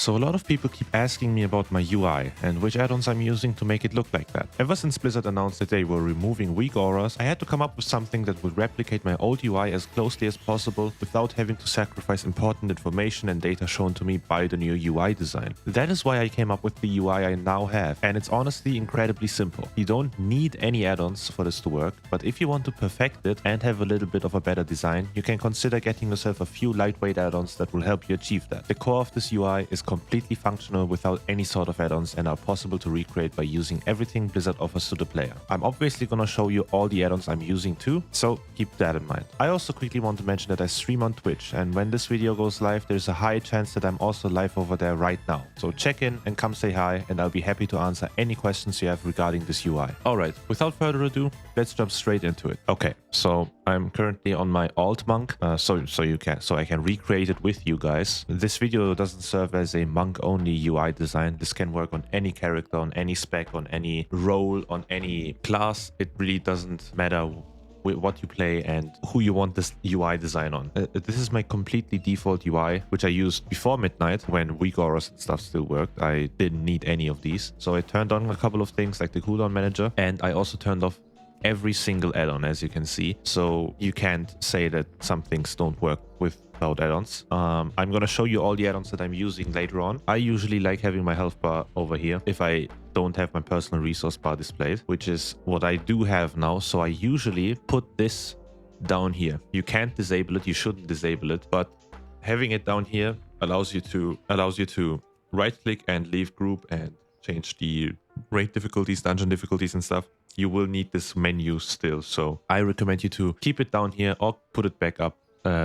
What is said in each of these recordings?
So a lot of people keep asking me about my UI and which add-ons I'm using to make it look like that. Ever since Blizzard announced that they were removing weak auras, I had to come up with something that would replicate my old UI as closely as possible without having to sacrifice important information and data shown to me by the new UI design. That is why I came up with the UI I now have, and it's honestly incredibly simple. You don't need any add-ons for this to work, but if you want to perfect it and have a little bit of a better design, you can consider getting yourself a few lightweight add-ons that will help you achieve that. The core of this UI is completely functional without any sort of add-ons and are possible to recreate by using everything Blizzard offers to the player. I'm obviously gonna show you all the add-ons I'm using too, so keep that in mind. I also quickly want to mention that I stream on Twitch, and when this video goes live, there's a high chance that I'm also live over there right now. So check in and come say hi, and I'll be happy to answer any questions you have regarding this UI. Alright, without further ado, let's jump straight into it. Okay, so I'm currently on my alt monk, so I can recreate it with you guys. This video doesn't serve as a monk only UI design. This can work on any character, on any spec, on any role, on any class. It really doesn't matter what you play and who you want this UI design on. This is my completely default UI, which I used before midnight when weak auras and stuff still worked. I didn't need any of these. So I turned on a couple of things like the cooldown manager, and I also turned off every single add-on, as you can see. So you can't say that some things don't work without add-ons. I'm going to show you all the add-ons that I'm using later on. I usually like having my health bar over here if I don't have my personal resource bar displayed, which is what I do have now. So I usually put this down here. You can't disable it, you shouldn't disable it, but having it down here allows you to right click and leave group and change the raid difficulties, dungeon difficulties and stuff. You will need this menu still, so I recommend you to keep it down here or put it back up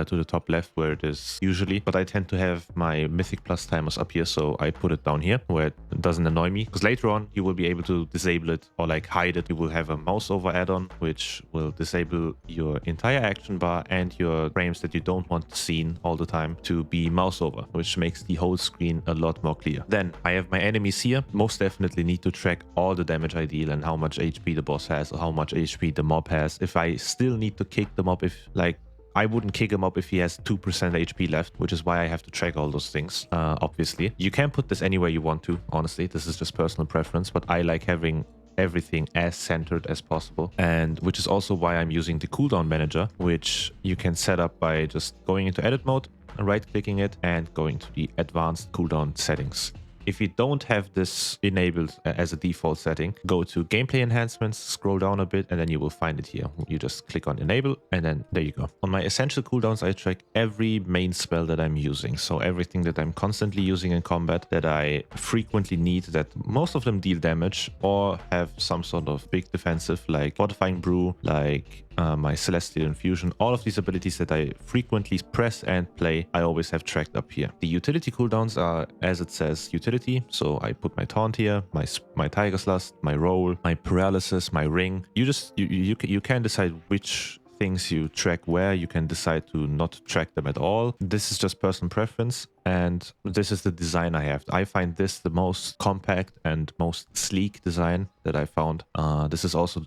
to the top left where it is usually, but I tend to have my Mythic plus timers up here, so I put it down here where it doesn't annoy me, because later on you will be able to disable it or like hide it. You will have a mouse over add-on which will disable your entire action bar and your frames that you don't want seen all the time to be mouse over, which makes the whole screen a lot more clear. Then I have my enemies here. Most definitely need to track all the damage I deal and how much HP the boss has or how much HP the mob has. If I still need to kick the mob, if like I wouldn't kick him up if he has 2% HP left, which is why I have to track all those things, obviously. You can put this anywhere you want to, honestly. This is just personal preference, but I like having everything as centered as possible, and which is also why I'm using the cooldown manager, which you can set up by just going into edit mode, right-clicking it, and going to the advanced cooldown settings. If you don't have this enabled as a default setting, go to gameplay enhancements, scroll down a bit, and then you will find it here. You just click on enable, and then there you go. On my essential cooldowns, I track every main spell that I'm using. So everything that I'm constantly using in combat, that I frequently need, that most of them deal damage or have some sort of big defensive, like Fortifying Brew, like my Celestial Infusion. All of these abilities that I frequently press and play, I always have tracked up here. The utility cooldowns are, as it says, utility. So I put my taunt here, my Tiger's Lust, my roll, my paralysis, my ring. You can decide which things you track where. You can decide to not track them at all. This is just personal preference, and this is the design I have. I find this the most compact and most sleek design that I found. This is also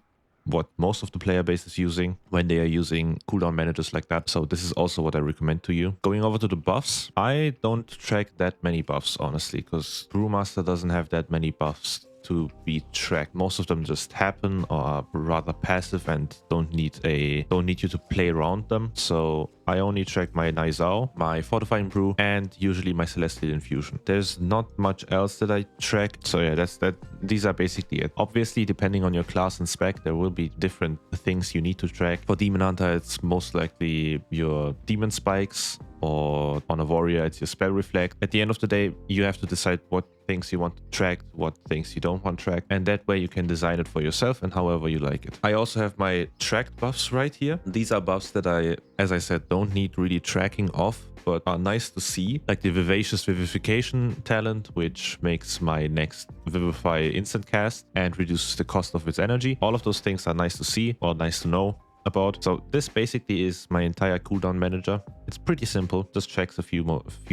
what most of the player base is using when they are using cooldown managers like that. So this is also what I recommend to you. Going over to the buffs, I don't track that many buffs, honestly, because Brewmaster doesn't have that many buffs to be tracked. Most of them just happen or are rather passive and don't need you to play around them. So I only track my Nizao, my Fortifying Brew, and usually my Celestial Infusion. There's not much else that I track. So yeah, that's that. These are basically it. Obviously, depending on your class and spec, there will be different things you need to track. For Demon Hunter, it's most likely your Demon Spikes, or on a Warrior, it's your Spell Reflect. At the end of the day, you have to decide what things you want to track, what things you don't want to track, and that way you can design it for yourself and however you like it. I also have my tracked buffs right here. These are buffs that I, as I said, don't need really tracking of, but are nice to see, like the Vivacious Vivification talent, which makes my next Vivify instant cast and reduces the cost of its energy. All of those things are nice to see or nice to know about. So this basically is my entire cooldown manager. It's pretty simple, just checks a few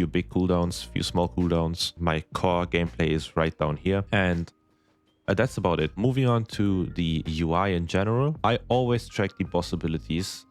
big cooldowns, a few small cooldowns. My core gameplay is right down here, and that's about it. Moving on to the UI in general, I always track the boss abilities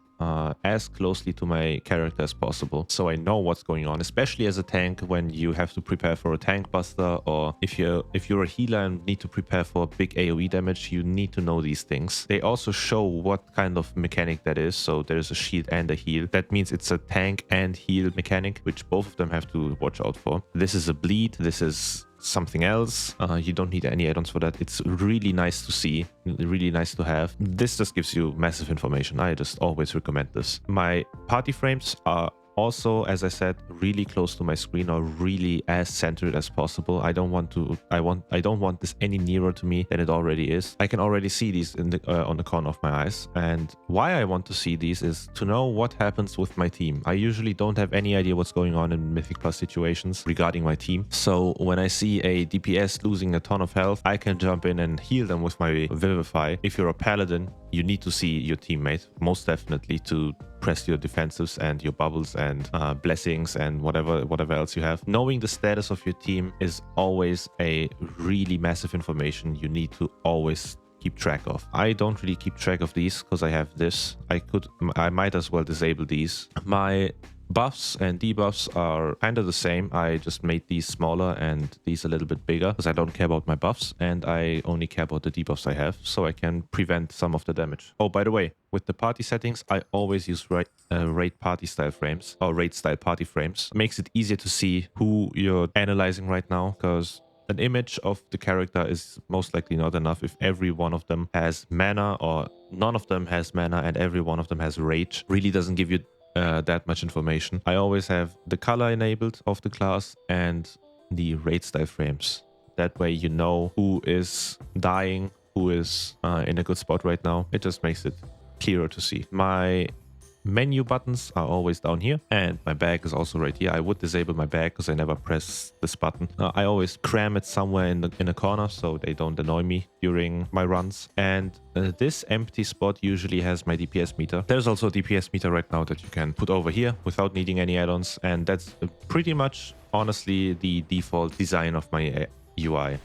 as closely to my character as possible, so I know what's going on, especially as a tank when you have to prepare for a tank buster, or if you're a healer and need to prepare for big AoE damage, you need to know these things. They also show what kind of mechanic that is, so there's a shield and a heal. That means it's a tank and heal mechanic, which both of them have to watch out for. This is a bleed, this is something else. You don't need any add-ons for that. It's really nice to see, really nice to have. This just gives you massive information. I just always recommend this. My party frames are also, as I said, really close to my screen, or really as centered as possible. I don't want this any nearer to me than it already is. I can already see these in the on the corner of my eyes, and why I want to see these is to know what happens with my team. I usually don't have any idea what's going on in Mythic Plus situations regarding my team, so when I see a DPS losing a ton of health, I can jump in and heal them with my Vivify. If you're a paladin, you need to see your teammate, most definitely, to press your defensives and your bubbles and blessings and whatever else you have. Knowing the status of your team is always a really massive information you need to always keep track of. I don't really keep track of these because I have this. I might as well disable these. My buffs and debuffs are kind of the same. I just made these smaller and these a little bit bigger because I don't care about my buffs and I only care about the debuffs I have, so I can prevent some of the damage. Oh, by the way, with the party settings, I always use raid party style frames, or raid style party frames. It makes it easier to see who you're analyzing right now, because an image of the character is most likely not enough if every one of them has mana, or none of them has mana and every one of them has rage. Really doesn't give you that much information. I always have the color enabled of the class and the raid style frames. That way you know who is dying, who is in a good spot right now. It just makes it clearer to see. My menu buttons are always down here, and my bag is also right here. I would disable my bag because I never press this button. I always cram it somewhere in a corner so they don't annoy me during my runs. And this empty spot usually has my DPS meter. There's also a DPS meter right now that you can put over here without needing any add-ons, and that's pretty much honestly the default design of my UI.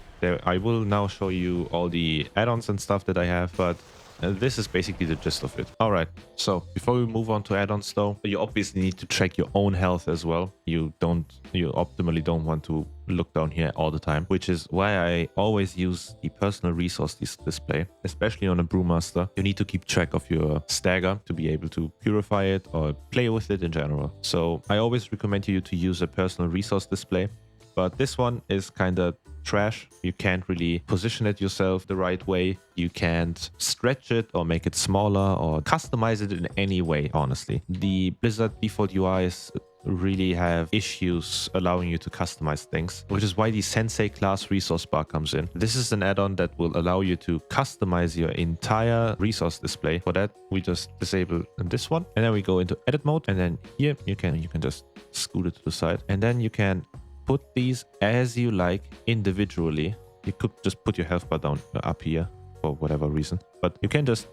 I will now show you all the add-ons and stuff that I have, but this is basically the gist of it. All right, so before we move on to add-ons though, you obviously need to check your own health as well. You optimally don't want to look down here all the time, which is why I always use the personal resource display, especially on a brewmaster. You need to keep track of your stagger to be able to purify it or play with it in general. So I always recommend you to use a personal resource display, but this one is kind of trash. You can't really position it yourself the right way. You can't stretch it or make it smaller or customize it in any way, honestly. The Blizzard default UIs really have issues allowing you to customize things, which is why the Sensei class resource bar comes in. This is an add-on that will allow you to customize your entire resource display. For that, we just disable this one, and then we go into edit mode, and then here you can just scoot it to the side, and then you can put these as you like individually. You could just put your health bar down up here for whatever reason, but you can just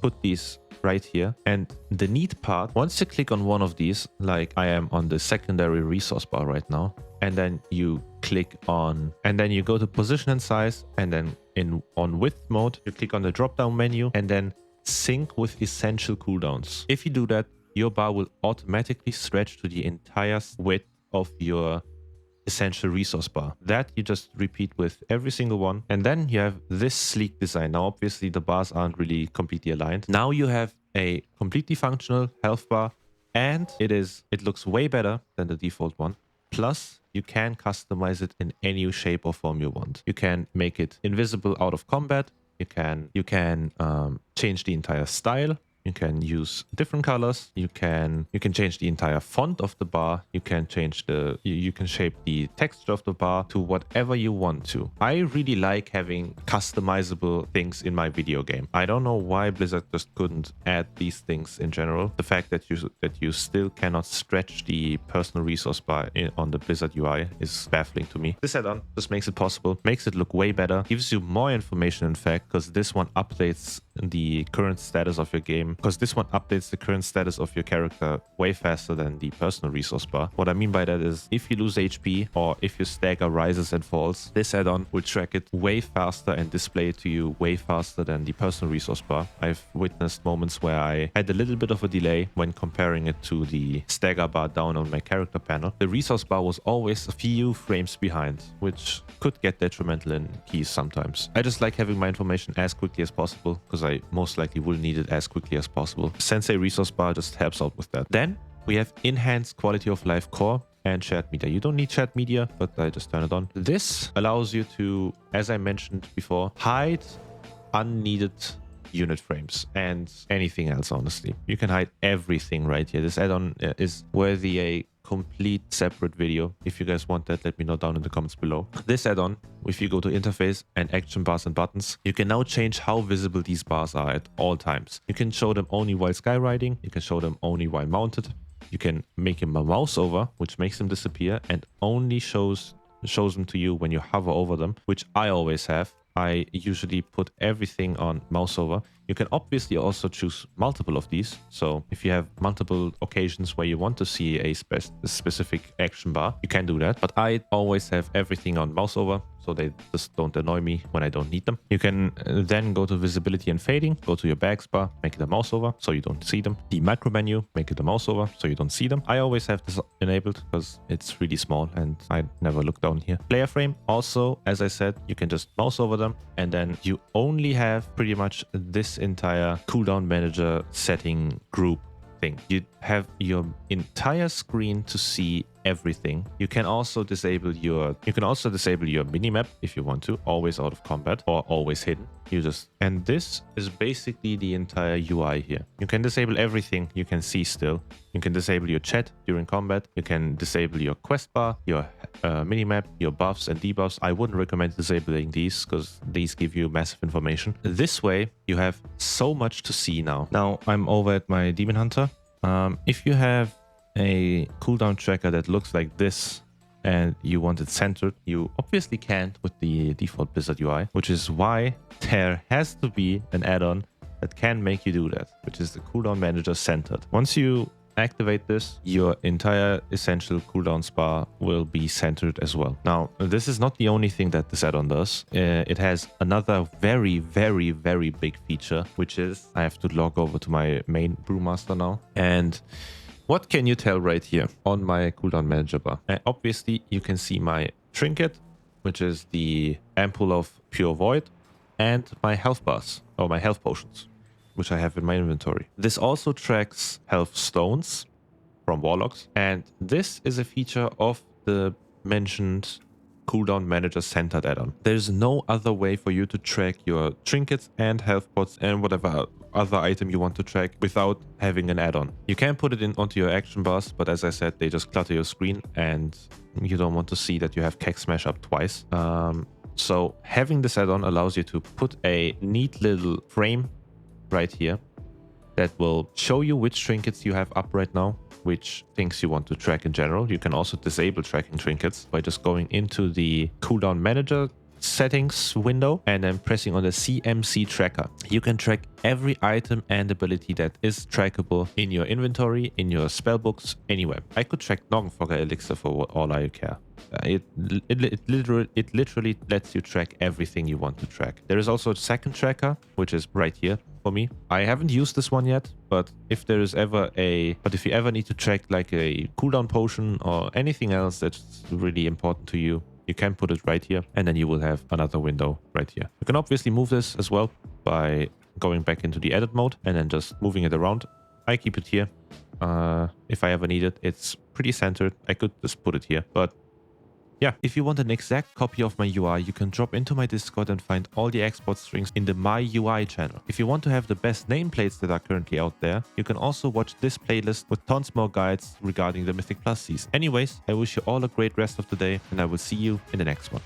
put these right here. And the neat part, once you click on one of these, like I am on the secondary resource bar right now, and then you click on, and then you go to position and size, and then on width mode, you click on the drop down menu and then sync with essential cooldowns. If you do that, your bar will automatically stretch to the entire width of your essential resource bar. That you just repeat with every single one, and then you have this sleek design. Now obviously the bars aren't really completely aligned. Now you have a completely functional health bar, and it looks way better than the default one. Plus you can customize it in any shape or form you want. You can make it invisible out of combat. You can change the entire style. You can use different colors. You can change the entire font of the bar. You can change you can shape the texture of the bar to whatever you want to. I really like having customizable things in my video game. I don't know why Blizzard just couldn't add these things in general. The fact that you still cannot stretch the personal resource bar on the Blizzard UI is baffling to me. This add-on just makes it possible, makes it look way better, gives you more information in fact, because this one updates the current status of your game because this one updates the current status of your character way faster than the personal resource bar. What I mean by that is if you lose HP or if your stagger rises and falls, this add-on will track it way faster and display it to you way faster than the personal resource bar. I've witnessed moments where I had a little bit of a delay when comparing it to the stagger bar down on my character panel. The resource bar was always a few frames behind, which could get detrimental in keys sometimes. I just like having my information as quickly as possible because I most likely will need it as quickly as possible. Sensei resource bar just helps out with that. Then we have enhanced quality of life core and shared media. You don't need shared media, but I just turn it on. This allows you to, as I mentioned before, hide unneeded unit frames and anything else, honestly. You can hide everything right here. This add-on is worthy a complete separate video. If you guys want that, let me know down in the comments below. This add-on, if you go to interface and action bars and buttons, you can now change how visible these bars are at all times. You can show them only while skyriding. You can show them only while mounted. You can make him a mouse over, which makes them disappear and only shows them to you when you hover over them, which I always have. I usually put everything on mouse over. You can obviously also choose multiple of these. So if you have multiple occasions where you want to see a specific action bar, you can do that. But I always have everything on mouse over, so they just don't annoy me when I don't need them. You can then go to visibility and fading, go to your bags bar, make it a mouse over so you don't see them. The macro menu, make it a mouse over so you don't see them. I always have this enabled because it's really small and I never look down here. Player frame, also, as I said, you can just mouse over them and then you only have pretty much this entire cooldown manager setting group thing. You have your entire screen to see everything. You can also disable your minimap if you want to, always out of combat or always hidden. And this is basically the entire UI here. You can disable everything you can see still. You can disable your chat during combat. You can disable your quest bar, your minimap, your buffs and debuffs. I wouldn't recommend disabling these because these give you massive information. This way you have so much to see now. Now I'm over at my Demon Hunter. If you have a cooldown tracker that looks like this and you want it centered, you obviously can't with the default Blizzard UI, which is why there has to be an add-on that can make you do that, which is the cooldown manager centered. Once you activate this, your entire essential cooldown bar will be centered as well. Now, this is not the only thing that this add-on does. It has another very, very, very big feature, which is I have to log over to my main Brewmaster now. And what can you tell right here on my cooldown manager bar? Obviously, you can see my trinket, which is the ampoule of pure void, and my health bars, or my health potions, which I have in my inventory. This also tracks health stones from warlocks, and this is a feature of the mentioned cooldown manager centered add-on. There's no other way for you to track your trinkets and health pots and whatever other item you want to track without having an add-on. You can put it in onto your action bars, but as I said, they just clutter your screen and you don't want to see that you have Keg Smash up twice. So having this add-on allows you to put a neat little frame right here that will show you which trinkets you have up right now, which things you want to track in general. You can also disable tracking trinkets by just going into the cooldown manager settings window and then pressing on the CMC tracker. You can track every item and ability that is trackable in your inventory, in your spellbooks, anywhere. I could track Noggenfogger Elixir for all I care. It literally lets you track everything you want to track. There is also a second tracker, which is right here for me. I haven't used this one yet, but if you ever need to track like a cooldown potion or anything else that's really important to you, you can put it right here, and then you will have another window right here. You can obviously move this as well by going back into the edit mode and then just moving it around. I keep it here. If I ever need it, it's pretty centered. I could just put it here, but yeah, if you want an exact copy of my UI, you can drop into my Discord and find all the export strings in the My UI channel. If you want to have the best nameplates that are currently out there, you can also watch this playlist with tons more guides regarding the Mythic Plus season. Anyways, I wish you all a great rest of the day, and I will see you in the next one.